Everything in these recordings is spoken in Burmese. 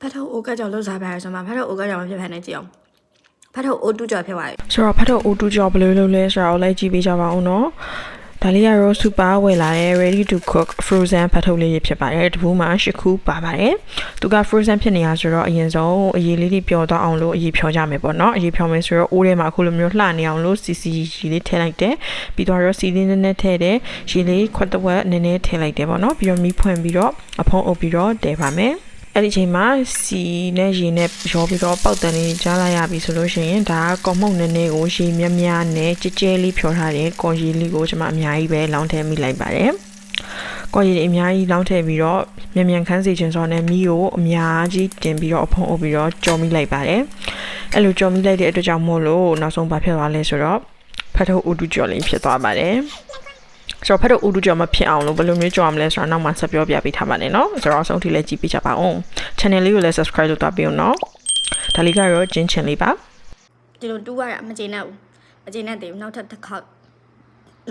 ဖတ်ထုတ်အိုကကြောင့်လှုပ်စားပါရဆိုမှဖတ်ထုတ်အိုကကြောင့်မဖြစ်ဖန်နေကြည့်အောင်ဖတ်ထုတ်အိုတူကြော်ဖြစ်သွားပြီဆိုတော့ဖတ်ထုတ်အိုတူကြော်ဘယ်လိုလုပ်လဲဆိုတော့လိုက်ကြည့်ပေးကြပါဦးနော်ဒါလေးကတော့ super ဝယ်လာတဲ့ ready to cook frozen ဖတ်ထုတ်လေးဖြစ်ပါတယ်တပူးမှာ8ခုပါပါတယ်သူက frozen ဖြစ်နေရဆိုတော့အရင်ဆုံးအရေးလေးတွေပျော်သွားအောင်လို့အရေးဖြောကြမယ်ပေါ့နော်အရေးဖြောမယ်ဆိုတော့အိုးထဲမှာအခုလိုမျိုးလှနေအောင်လို့စီရေလေးထည့်လိုက်တယ်ပြီးတော့စီလေးနည်းနည်းထည့်တယ်ရေလေးခွက်တစ်ဝက်နည်းနည်းထည့်လိုက်တယ်ပေါ့နော်ပြီးတော့မီးဖွင့်ပြီးတော့အဖုံးအုပ်ပြီးတော့တည်ပါမယ်အဲ့ဒီချိန်မှာစီနဲ့ရေနဲ့ရောပြီးတော့ပေါက်တန်လေးကြားလိုက်ရပြီဆိုလို့ရှိရင်ဒါကကော်မှုန့်နည်းနည်းကိုရေမြတ်များနဲ့ကြဲကြဲလေးဖြောထားတဲ့ကော်ရည်လေးကိုကျွန်မအများကြီးပဲလောင်းထည့်မိလိုက်ပါတယ်ကော်ရည်အများကြီးလောင်းထည့်ပြီးတော့မြန်ခန်းစီခြင်းစောနဲ့မီးကိုအများကြီးတင်ပြီးတော့အဖုံးအုပ်ပြီးတော့ကြော်မိလိုက်ပါတယ်အဲ့လိုကြော်မိလိုက်တဲ့အတွက်ကြောင့်မို့လို့နောက်ဆုံးဘာဖြစ်သွားလဲဆိုတော့ဖတ်ထုတ်အူတူကြော်လေးဖြစ်သွားပါတယ်ဆိုတော့ဖတ်တော့အူတူကြော်မဖြစ်အောင်လို့ဘယ်လိုမျိုးကြော်ရမလဲဆိုတော့နောက်မှဆက်ပြောပြပေးထားပါနဲ့နော်ဆိုတော့အဆုံးထိလည်းကြည့်ပေးကြပါဦး channel လေးကိုလည်း subscribe လုပ်သွားပေးအောင်နော်ဒါလေးကတော့ကျင်းချင်လေးပါဒီလိုတူးရတာမကျေနပ်ဘူးမကျေနပ်သေးဘူးနောက်တစ်ခါ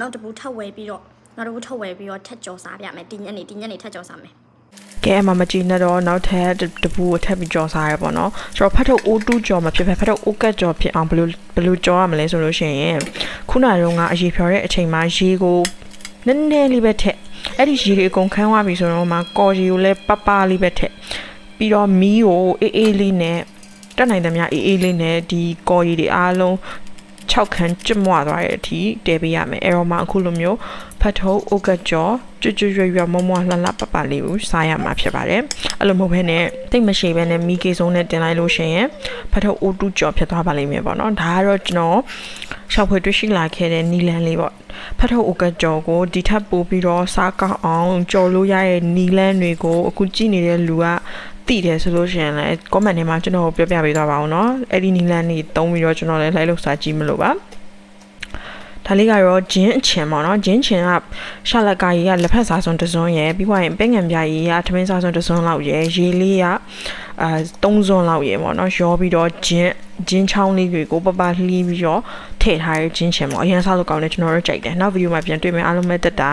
နောက်တစ်ပူထပ်ဝဲပြီးတော့နောက်တစ်ပူထပ်ဝဲပြီးတော့ထက်ကြော်စားပြမယ်ဒီညနေထက်ကြော်စားမယ်ကဲအမမကြည့်နဲ့တော့နောက်ထပ်တပူကိုထပ်ပြီးကြော်စားရပေါ့နော်ဆိုတော့ဖတ်ထုတ်အိုတူကြော်မဖြစ်ဖတ်ထုတ်အိုကတ်ကြော်ဖြစ်အောင်ဘယ်လိုကြော်ရမလဲဆိုလို့ရှိရင်ခုနတုန်းကအရေဖြော်တဲ့အချိန်မှာရေကိုနည်းနည်းလေးပဲထက်အဲ့ဒီရေတွေအကုန်ခန်းသွားပြီဆိုတော့မှကော်ရီကိုလည်းပပလေးပဲထက်ပြီးတော့မီးကိုအေးလေးနဲ့တက်နိုင်သမျှအေးလေးနဲ့ဒီကော်ရီတွေအားလုံး6ခန်းကျွတ်မွားသွားတဲ့အထိတည်ပေးရမယ်အဲ့တော့မှအခုလိုမျိုးဖတ်ထုတ်အိုကကြော်ကျွတ်ရွမမွားလှပလေးကိုစားရမှာဖြစ်ပါတယ်အဲ့လိုမဟုတ်ဘဲနဲ့တိတ်မရှိဘဲနဲ့မီးကေဆုံးနဲ့တင်လိုက်လို့ရှိရင်ဖတ်ထုတ်အိုတူကြော်ဖြစ်သွားပါလိမ့်မယ်ပေါ့နော်ဒါကတော့ကျွန်တော်ရှောက်ဖွေတွေ့ရှိလာခဲ့တဲ့နီလန်လေးပေါ့ဖတ်ထုတ်အိုကကြော်ကိုဒီထပ်ပို့ပြီးတော့စားကောက်အောင်ကြော်လို့ရတဲ့နီလန်တွေကိုအခုကြည့်နေတဲ့လူကတည်တယ်ဆိုလို့ရှိရင်လည်း comment ထဲမှာကျွန်တော်ပြောပြပေးသွားပါအောင်เนาะအဲ့ဒီနီလန်လေးတုံးပြီးတော့ကျွန်တော်လည်းလိုက်လို့စားကြည့်မလို့ပါဒါလေးကတော့ဂျင်းအချင်ပေါ့နော်ဂျင်းချင်ကရှာလက်ကာကြီးကလက်ဖက်စားစုံတစ်စုံရယ်ပြီးွားရင်ပဲငံပြာကြီးကထမင်းစားစုံတစ်စုံလောက်ရယ်ရေလေးက3စုံလောက်ရယ်ပေါ့နော်ရောပြီးတော့ဂျင်းချောင်းလေးတွေကိုပပလှီးပြီးတော့ထည့်ထားတဲ့ဂျင်းချင်ပေါ့အရင်စားလို့ကောင်းတယ်ကျွန်တော်တို့ကြိုက်တယ်နောက်ဗီဒီယိုမှာပြန်တွေ့မယ်အားလုံးပဲတက်တာ